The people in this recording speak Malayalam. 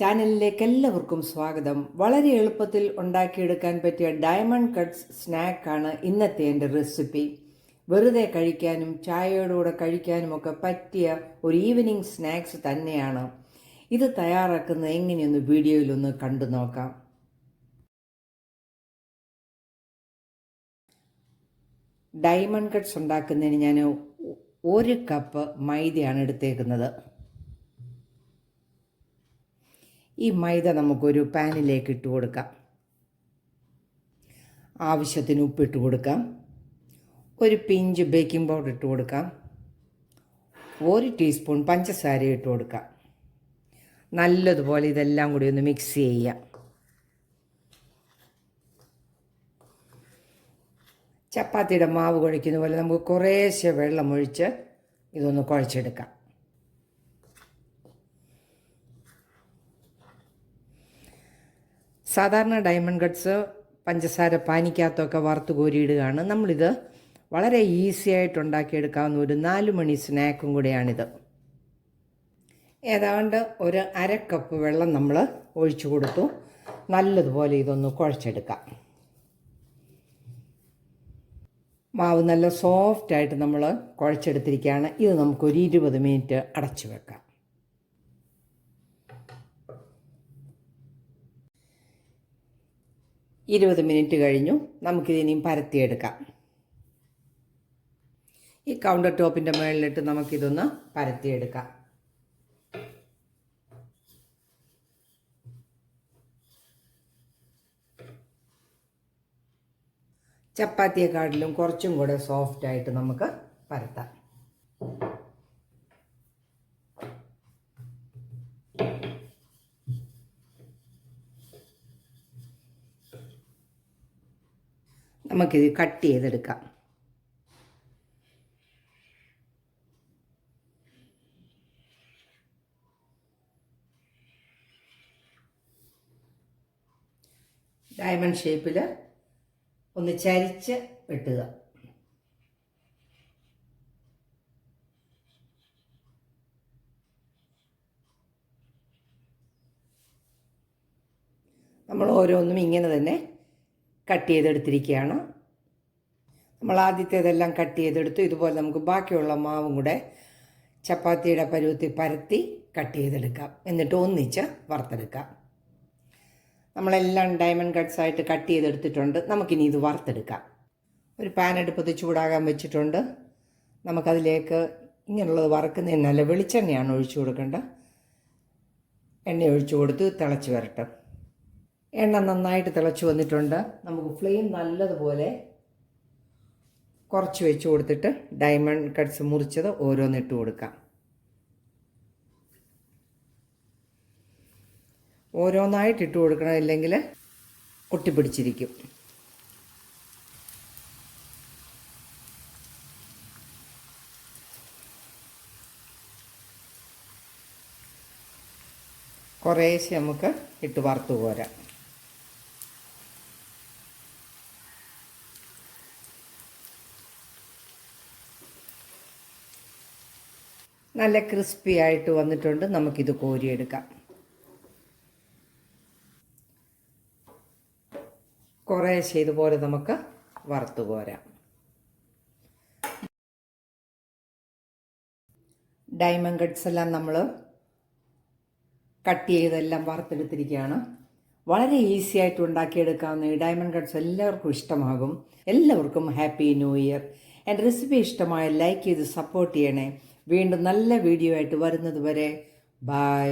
ചാനലിലേക്ക് എല്ലാവർക്കും സ്വാഗതം. വളരെ എളുപ്പത്തിൽ ഉണ്ടാക്കിയെടുക്കാൻ പറ്റിയ ഡയമണ്ട് കട്ട്സ് സ്നാക്കാണ് ഇന്നത്തെ എൻ്റെ റെസിപ്പി. വെറുതെ കഴിക്കാനും ചായയുടെ കൂടെ കഴിക്കാനുമൊക്കെ പറ്റിയ ഒരു ഈവനിങ് സ്നാക്സ് തന്നെയാണ്. ഇത് തയ്യാറാക്കുന്നത് എങ്ങനെയൊന്ന് വീഡിയോയിലൊന്ന് കണ്ടു നോക്കാം. ഡയമണ്ട് കട്ട്സ് ഉണ്ടാക്കുന്നതിന് ഞാൻ 1 കപ്പ് മൈദയാണ് എടുത്തേക്കുന്നത്. ഈ മൈദ നമുക്കൊരു പാനിലേക്ക് ഇട്ട് കൊടുക്കാം. ആവശ്യത്തിന് ഉപ്പിട്ട് കൊടുക്കാം. ഒരു പിഞ്ച് ബേക്കിംഗ് പൗഡർ ഇട്ട് കൊടുക്കാം. 1 ടീസ്പൂൺ പഞ്ചസാര ഇട്ട് കൊടുക്കാം. നല്ലതുപോലെ ഇതെല്ലാം കൂടി ഒന്ന് മിക്സ് ചെയ്യാം. ചപ്പാത്തിയുടെ മാവ് കുഴയ്ക്കുന്ന പോലെ നമുക്ക് കുറേശ്ശെ വെള്ളമൊഴിച്ച് ഇതൊന്ന് കുഴച്ചെടുക്കാം. സാധാരണ ഡയമണ്ട് കട്ട്സ് പഞ്ചസാര പാനിക്കകത്തൊക്കെ വറുത്ത് കോരിയിടുകയാണ്. നമ്മളിത് വളരെ ഈസി ആയിട്ട് ഉണ്ടാക്കിയെടുക്കാവുന്ന ഒരു 4 മണി സ്നാക്കും കൂടെയാണിത്. ഏതാണ്ട് ഒരു 1/2 കപ്പ് വെള്ളം നമ്മൾ ഒഴിച്ചു കൊടുത്തു. നല്ലതുപോലെ ഇതൊന്ന് കുഴച്ചെടുക്കാം. മാവ് നല്ല സോഫ്റ്റായിട്ട് നമ്മൾ കുഴച്ചെടുത്തിരിക്കുകയാണ്. ഇത് നമുക്കൊരു 20 മിനിറ്റ് അടച്ചു വെക്കാം. 20 മിനിറ്റ് കഴിഞ്ഞു. നമുക്കിതിനെയും പരത്തിയെടുക്കാം. ഈ കൗണ്ടർ ടോപ്പിൻ്റെ മുകളിലിട്ട് നമുക്കിതൊന്ന് പരത്തിയെടുക്കാം. ചപ്പാത്തിയെക്കാട്ടിലും കുറച്ചും കൂടെ സോഫ്റ്റായിട്ട് നമുക്ക് പരത്താം. നമുക്കിത് കട്ട് ചെയ്തെടുക്കാം. ഡയമണ്ട് ഷേപ്പിൽ ഒന്ന് ചരിച്ച് വെട്ടുക. നമ്മൾ ഓരോന്നും ഇങ്ങനെ തന്നെ കട്ട് ചെയ്തെടുത്തിരിക്കുകയാണ്. നമ്മൾ ആദ്യത്തേതെല്ലാം കട്ട് ചെയ്തെടുത്തു. ഇതുപോലെ നമുക്ക് ബാക്കിയുള്ള മാവും കൂടെ ചപ്പാത്തിയുടെ പരുവത്തിൽ പരത്തി കട്ട് ചെയ്തെടുക്കാം. എന്നിട്ട് ഒന്നിച്ച് വറുത്തെടുക്കാം. നമ്മളെല്ലാം ഡയമണ്ട് കട്ട്സ് ആയിട്ട് കട്ട് ചെയ്തെടുത്തിട്ടുണ്ട്. നമുക്കിനി ഇത് വറുത്തെടുക്കാം. ഒരു പാൻ അടുപ്പത്ത് ചൂടാകാൻ വെച്ചിട്ടുണ്ട്. നമുക്കതിലേക്ക് ഇങ്ങനെയുള്ളത് വറുക്കുന്നതിന് നല്ല വെളിച്ചെണ്ണയാണ് ഒഴിച്ചു കൊടുക്കേണ്ടത്. എണ്ണ ഒഴിച്ചു കൊടുത്ത് തിളച്ച് വരട്ടെ. എണ്ണ നന്നായിട്ട് തിളച്ച് വന്നിട്ടുണ്ട്. നമുക്ക് ഫ്ലെയിം നല്ലതുപോലെ കുറച്ച് വെച്ച് കൊടുത്തിട്ട് ഡയമണ്ട് കട്ട്സ് മുറിച്ചത് ഓരോന്നിട്ട് കൊടുക്കാം. ഓരോന്നായിട്ട് ഇട്ട് കൊടുക്കണം, ഇല്ലെങ്കിൽ ഒട്ടിപ്പിടിച്ചിരിക്കും. കുറേശ്ശെ നമുക്ക് ഇട്ട് വറുത്ത് പോരാം. നല്ല ക്രിസ്പി ആയിട്ട് വന്നിട്ടുണ്ട്. നമുക്കിത് കോരിയെടുക്കാം. കുറേശ്ശെ ഇതുപോലെ നമുക്ക് വറുത്ത് പോരാം. ഡയമണ്ട് കട്ട്സ് എല്ലാം നമ്മൾ കട്ട് ചെയ്തെല്ലാം വറുത്തെടുത്തിരിക്കുകയാണ്. വളരെ ഈസി ആയിട്ട് ഉണ്ടാക്കിയെടുക്കാവുന്ന ഈ ഡയമണ്ട് കട്ട്സ് എല്ലാവർക്കും ഇഷ്ടമാകും. എല്ലാവർക്കും ഹാപ്പി ന്യൂ ഇയർ. എൻ്റെ റെസിപ്പി ഇഷ്ടമായ ലൈക്ക് ചെയ്ത് സപ്പോർട്ട് ചെയ്യണേ. വീണ്ടും നല്ല വീഡിയോ ആയിട്ട് വരുന്നത് വരെ ബൈ.